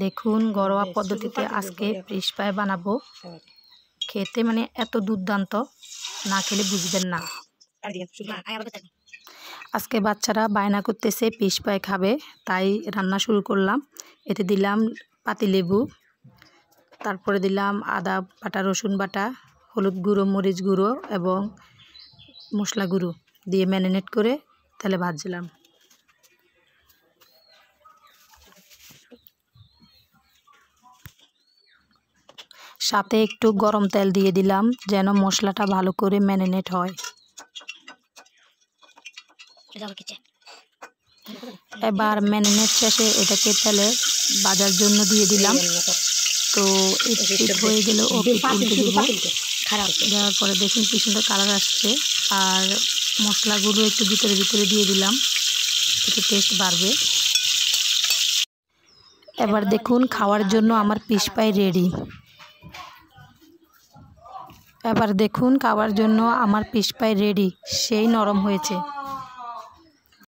দেখুন ঘরোয়া পদ্ধতিতে আজকে ফিশ ফ্রাই বানাবো। খেতে মানে এত দুর্দান্ত, না খেলে বুঝবেন না। আজকে বাচ্চারা বায়না করতেছে ফিশ ফ্রাই খাবে, তাই রান্না শুরু করলাম। এতে দিলাম পাতিলেবু, তারপরে দিলাম আদা বাটা, রসুন বাটা, হলুদ গুঁড়ো, মরিচ গুঁড়ো এবং মশলা গুঁড়ো দিয়ে ম্যারিনেট করে তেলে ভাজলাম। সাথে একটু গরম তেল দিয়ে দিলাম যেন মশলাটা ভালো করে ম্যারিনেট হয়। এবার ম্যারিনেট শেষে এটাকে তেলে ভাজার জন্য দিয়ে দিলাম। তো এক পিঠ হয়ে গেলে ও পিঠ উল্টে দেবো। দেওয়ার পরে দেখুন কি সুন্দর কালার আসছে। আর মশলাগুলো একটু ভিতরে ভিতরে দিয়ে দিলাম, একটু টেস্ট বাড়বে। এবার দেখুন খাওয়ার জন্য আমার ফিশ ফ্রাই রেডি। এবার দেখুন খাওয়ার জন্য আমার ফিশ ফ্রাই রেডি, সেই নরম হয়েছে।